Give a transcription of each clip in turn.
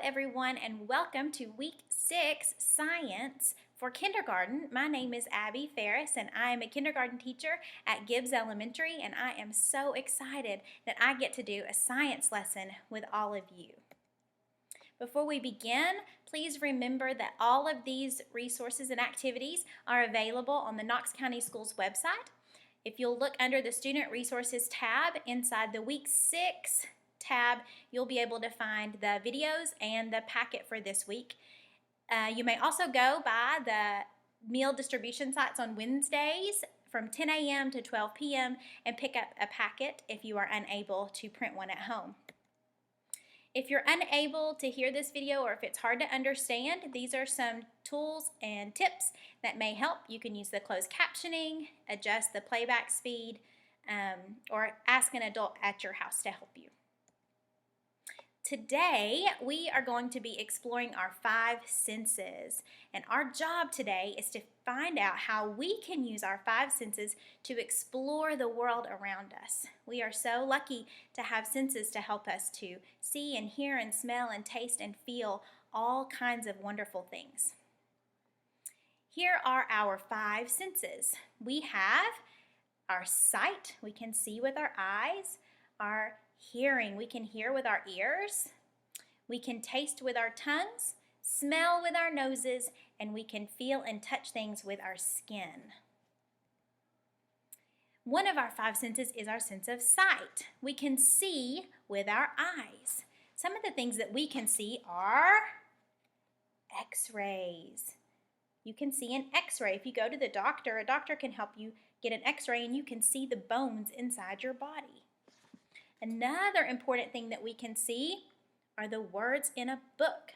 everyone, and welcome to Week 6 Science for Kindergarten. My name is Abby Ferris, and I am a kindergarten teacher at Gibbs Elementary, and I am so excited that I get to do a science lesson with all of you. Before we begin, please remember that all of these resources and activities are available on the Knox County Schools website. If you'll look under the Student Resources tab inside the Week 6 tab, you'll be able to find the videos and the packet for this week. You may also go by the meal distribution sites on Wednesdays from 10 a.m. to 12 p.m. and pick up a packet if you are unable to print one at home. If you're unable to hear this video or if it's hard to understand, these are some tools and tips that may help. You can use the closed captioning, adjust the playback speed, or ask an adult at your house to help you. Today, we are going to be exploring our 5 senses, and our job today is to find out how we can use our 5 senses to explore the world around us. We are so lucky to have senses to help us to see and hear and smell and taste and feel all kinds of wonderful things. Here are our 5 senses. We have our sight, we can see with our eyes, our hearing, we can hear with our ears, we can taste with our tongues, smell with our noses, and we can feel and touch things with our skin. One of our 5 senses is our sense of sight. We can see with our eyes. Some of the things that we can see are x-rays. You can see an x-ray. If you go to the doctor, a doctor can help you get an x-ray and you can see the bones inside your body. Another important thing that we can see are the words in a book.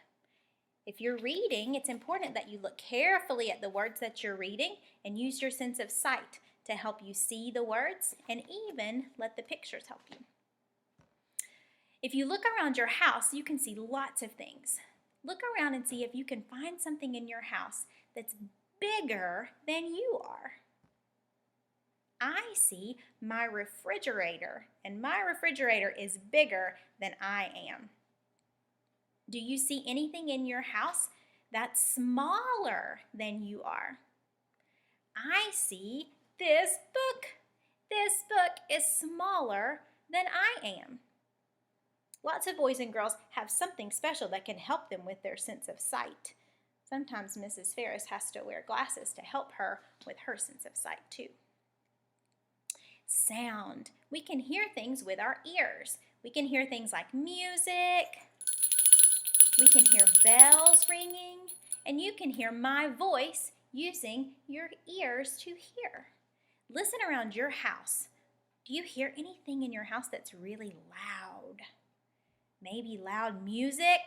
If you're reading, it's important that you look carefully at the words that you're reading and use your sense of sight to help you see the words and even let the pictures help you. If you look around your house, you can see lots of things. Look around and see if you can find something in your house that's bigger than you are. I see my refrigerator, and my refrigerator is bigger than I am. Do you see anything in your house that's smaller than you are? I see this book. This book is smaller than I am. Lots of boys and girls have something special that can help them with their sense of sight. Sometimes Mrs. Ferris has to wear glasses to help her with her sense of sight too. Sound. We can hear things with our ears. We can hear things like music. We can hear bells ringing. And you can hear my voice using your ears to hear. Listen around your house. Do you hear anything in your house that's really loud? Maybe loud music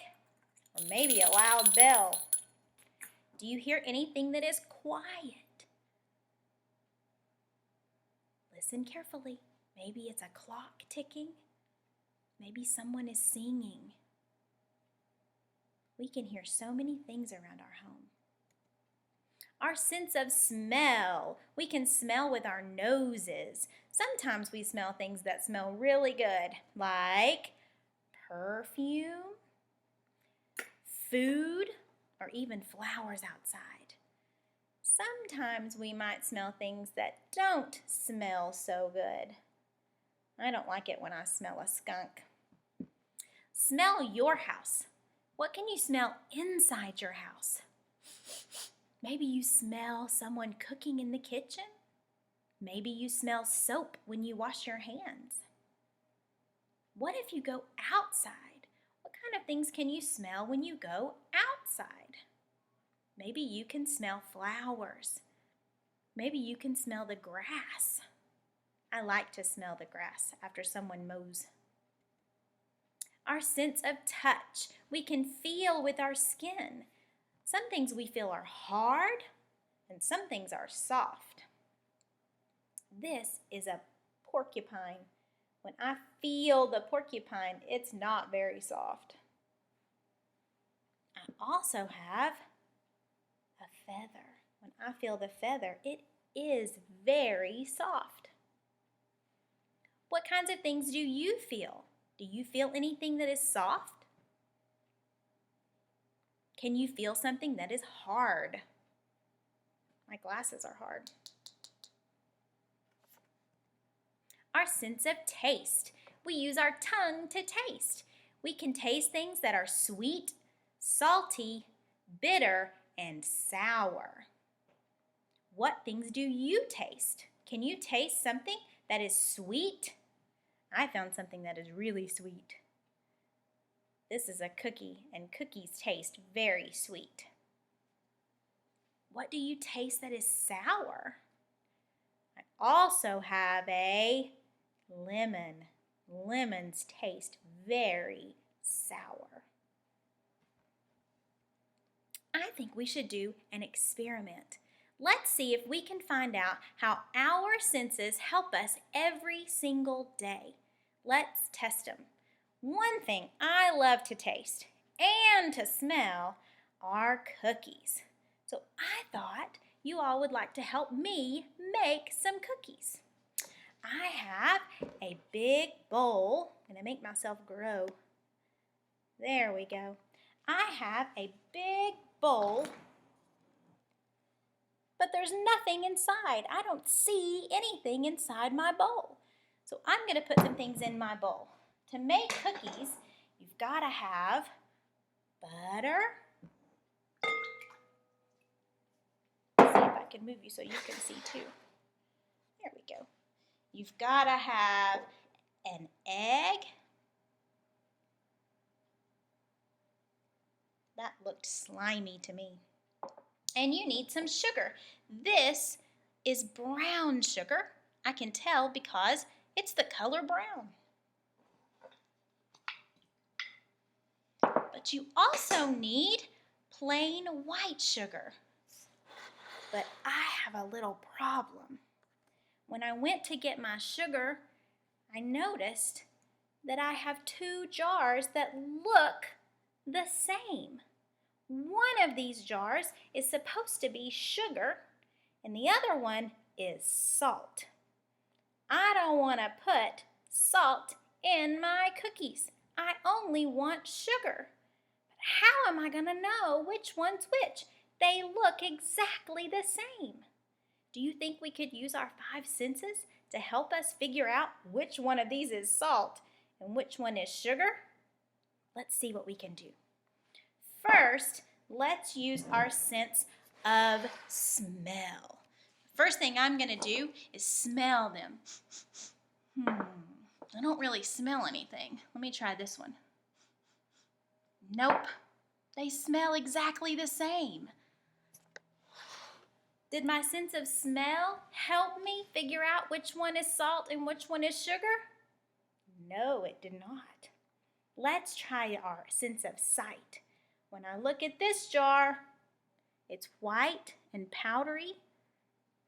or maybe a loud bell. Do you hear anything that is quiet? Listen carefully. Maybe it's a clock ticking. Maybe someone is singing. We can hear so many things around our home. Our sense of smell. We can smell with our noses. Sometimes we smell things that smell really good, like perfume, food, or even flowers outside. Sometimes we might smell things that don't smell so good. I don't like it when I smell a skunk. Smell your house. What can you smell inside your house? Maybe you smell someone cooking in the kitchen. Maybe you smell soap when you wash your hands. What if you go outside? What kind of things can you smell when you go outside? Maybe you can smell flowers. Maybe you can smell the grass. I like to smell the grass after someone mows. Our sense of touch. We can feel with our skin. Some things we feel are hard and some things are soft. This is a porcupine. When I feel the porcupine, it's not very soft. I also have a feather. When I feel the feather, it is very soft. What kinds of things do you feel? Do you feel anything that is soft? Can you feel something that is hard? My glasses are hard. Our sense of taste. We use our tongue to taste. We can taste things that are sweet, salty, bitter, and sour. What things do you taste? Can you taste something that is sweet? I found something that is really sweet. This is a cookie, and cookies taste very sweet. What do you taste that is sour? I also have a lemon. Lemons taste very sour. I think we should do an experiment. Let's see if we can find out how our senses help us every single day. Let's test them. One thing I love to taste and to smell are cookies. So I thought you all would like to help me make some cookies. I have a big bowl. I'm going to make myself grow. There we go. I have a big bowl, but there's nothing inside. I don't see anything inside my bowl. So I'm going to put some things in my bowl. To make cookies, you've got to have butter. Let's see if I can move you so you can see too. There we go. You've got to have an egg. That looked slimy to me. And you need some sugar. This is brown sugar. I can tell because it's the color brown. But you also need plain white sugar. But I have a little problem. When I went to get my sugar, I noticed that I have two jars that look the same. One of these jars is supposed to be sugar, and the other one is salt. I don't want to put salt in my cookies. I only want sugar. But how am I going to know which one's which? They look exactly the same. Do you think we could use our five senses to help us figure out which one of these is salt and which one is sugar? Let's see what we can do. First, let's use our sense of smell. First thing I'm going to do is smell them. I don't really smell anything. Let me try this one. Nope, they smell exactly the same. Did my sense of smell help me figure out which one is salt and which one is sugar? No, it did not. Let's try our sense of sight. When I look at this jar, it's white and powdery,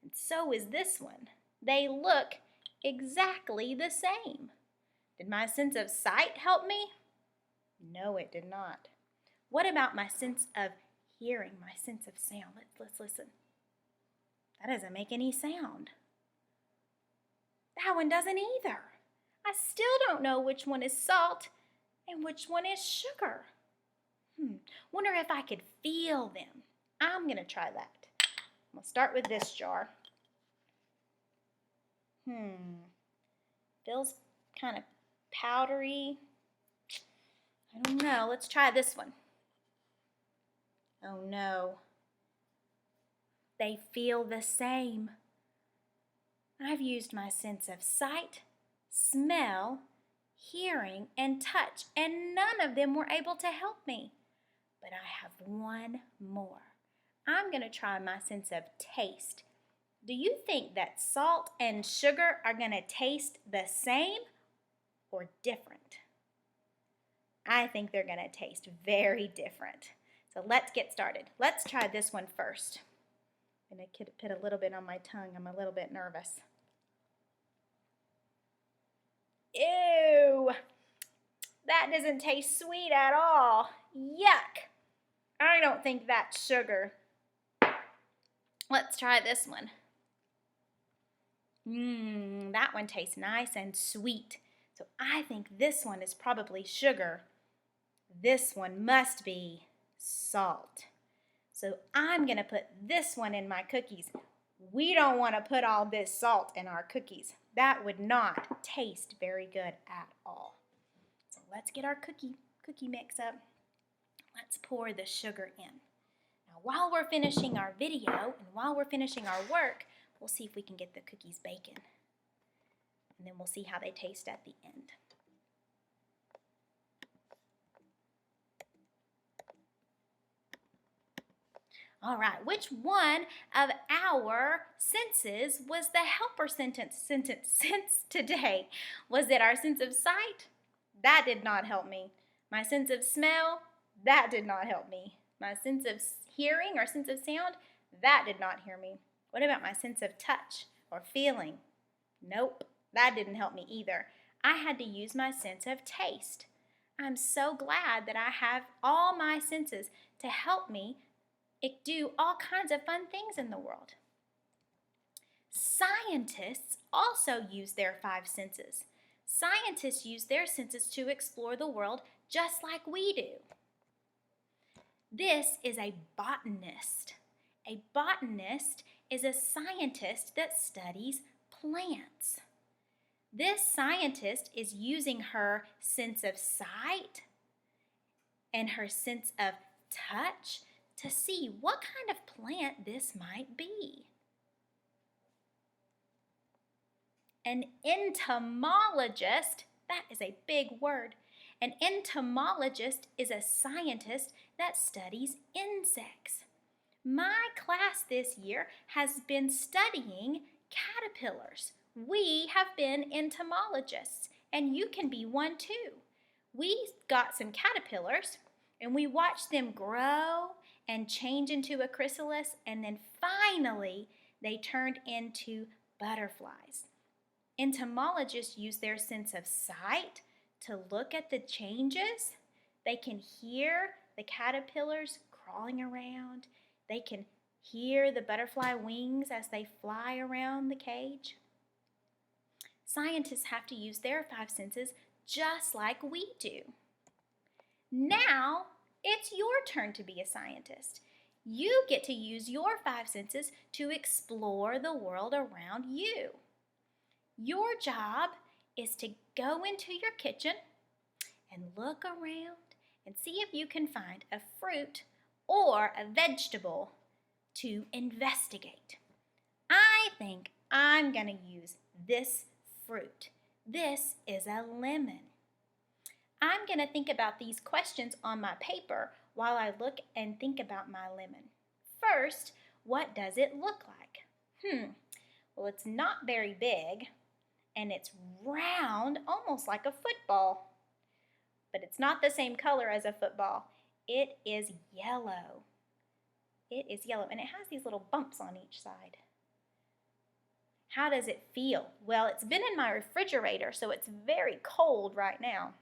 and so is this one. They look exactly the same. Did my sense of sight help me? No, it did not. What about my sense of hearing, my sense of sound? Let's listen. That doesn't make any sound. That one doesn't either. I still don't know which one is salt and which one is sugar. Wonder if I could feel them. I'm going to try that. I'm going to start with this jar. Feels kind of powdery. I don't know. Let's try this one. Oh no. They feel the same. I've used my sense of sight, smell, hearing, and touch, and none of them were able to help me. But I have one more. I'm going to try my sense of taste. Do you think that salt and sugar are going to taste the same or different? I think they're going to taste very different. So let's get started. Let's try this one first. I'm going to put a little bit on my tongue. I'm a little bit nervous. Ew! That doesn't taste sweet at all. Yuck! I don't think that's sugar. Let's try this one. That one tastes nice and sweet. So I think this one is probably sugar. This one must be salt. So I'm going to put this one in my cookies. We don't want to put all this salt in our cookies. That would not taste very good at all. So let's get our cookie mix up. Let's pour the sugar in. Now while we're finishing our video and while we're finishing our work, we'll see if we can get the cookies baking. And then we'll see how they taste at the end. All right, which one of our senses was the helper sense today? Was it our sense of sight? That did not help me. My sense of smell? That did not help me. My sense of hearing or sense of sound? That did not hear me. What about my sense of touch or feeling? Nope, that didn't help me either. I had to use my sense of taste. I'm so glad that I have all my senses to help me do all kinds of fun things in the world. Scientists also use their 5 senses. Scientists use their senses to explore the world just like we do. This is a botanist. A botanist is a scientist that studies plants. This scientist is using her sense of sight and her sense of touch to see what kind of plant this might be. An entomologist, that is a big word. An entomologist is a scientist that studies insects. My class this year has been studying caterpillars. We have been entomologists, and you can be one too. We got some caterpillars, and we watched them grow and change into a chrysalis, and then finally they turned into butterflies. Entomologists use their sense of sight to look at the changes. They can hear the caterpillars crawling around. They can hear the butterfly wings as they fly around the cage. Scientists have to use their 5 senses just like we do. Now, it's your turn to be a scientist. You get to use your 5 senses to explore the world around you. Your job is to go into your kitchen and look around and see if you can find a fruit or a vegetable to investigate. I think I'm going to use this fruit. This is a lemon. I'm going to think about these questions on my paper while I look and think about my lemon. First, what does it look like? Well, it's not very big, and it's round, almost like a football. But it's not the same color as a football. It is yellow. It is yellow, and it has these little bumps on each side. How does it feel? Well, it's been in my refrigerator, so it's very cold right now.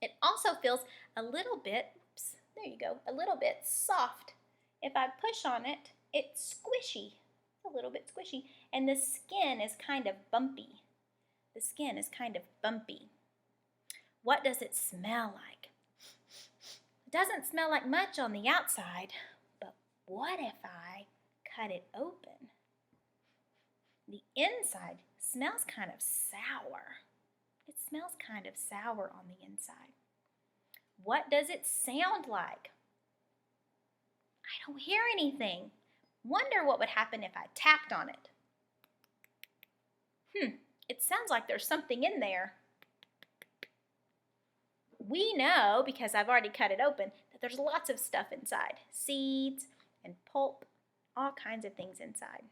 It also feels a little bit, there you go, a little bit soft. If I push on it, it's squishy, a little bit squishy, and the skin is kind of bumpy. The skin is kind of bumpy. What does it smell like? It doesn't smell like much on the outside, but what if I cut it open? The inside smells kind of sour. It smells kind of sour on the inside. What does it sound like? I don't hear anything. Wonder what would happen if I tapped on it. It sounds like there's something in there. We know, because I've already cut it open, that there's lots of stuff inside. Seeds and pulp, all kinds of things inside.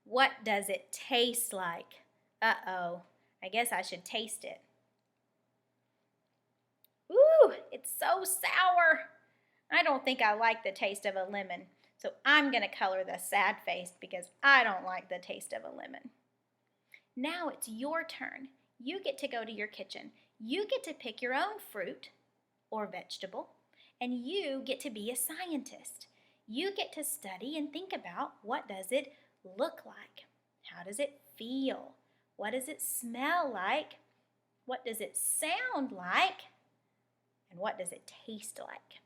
What does it taste like? Uh-oh, I guess I should taste it. Ooh, it's so sour. I don't think I like the taste of a lemon, so I'm going to color the sad face because I don't like the taste of a lemon. Now it's your turn. You get to go to your kitchen. You get to pick your own fruit or vegetable, and you get to be a scientist. You get to study and think about, what does it look like? How does it feel? What does it smell like? What does it sound like? And what does it taste like?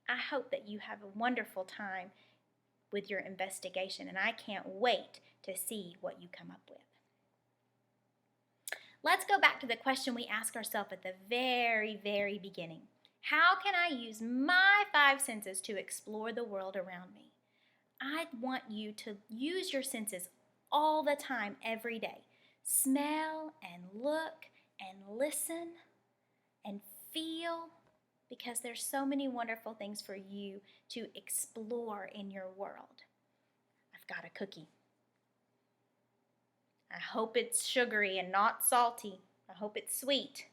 I hope that you have a wonderful time with your investigation, and I can't wait to see what you come up with. Let's go back to the question we asked ourselves at the very, very beginning. How can I use my 5 senses to explore the world around me? I want you to use your senses all the time, every day. Smell and look and listen and feel, because there's so many wonderful things for you to explore in your world. I've got a cookie. I hope it's sugary and not salty. I hope it's sweet.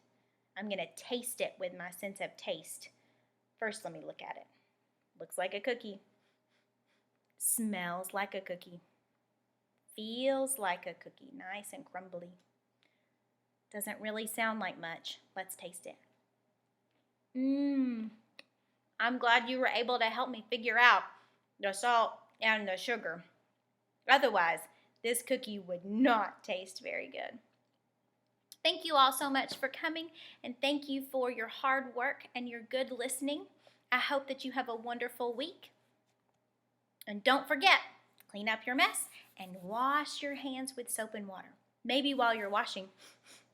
I'm going to taste it with my sense of taste. First, let me look at it. Looks like a cookie. Smells like a cookie. Feels like a cookie, nice and crumbly. Doesn't really sound like much. Let's taste it. I'm glad you were able to help me figure out the salt and the sugar. Otherwise, this cookie would not taste very good. Thank you all so much for coming, and thank you for your hard work and your good listening. I hope that you have a wonderful week. And don't forget, clean up your mess and wash your hands with soap and water. Maybe while you're washing,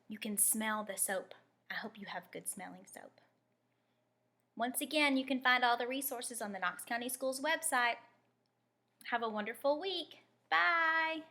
you can smell the soap. I hope you have good smelling soap. Once again, you can find all the resources on the Knox County Schools website. Have a wonderful week. Bye.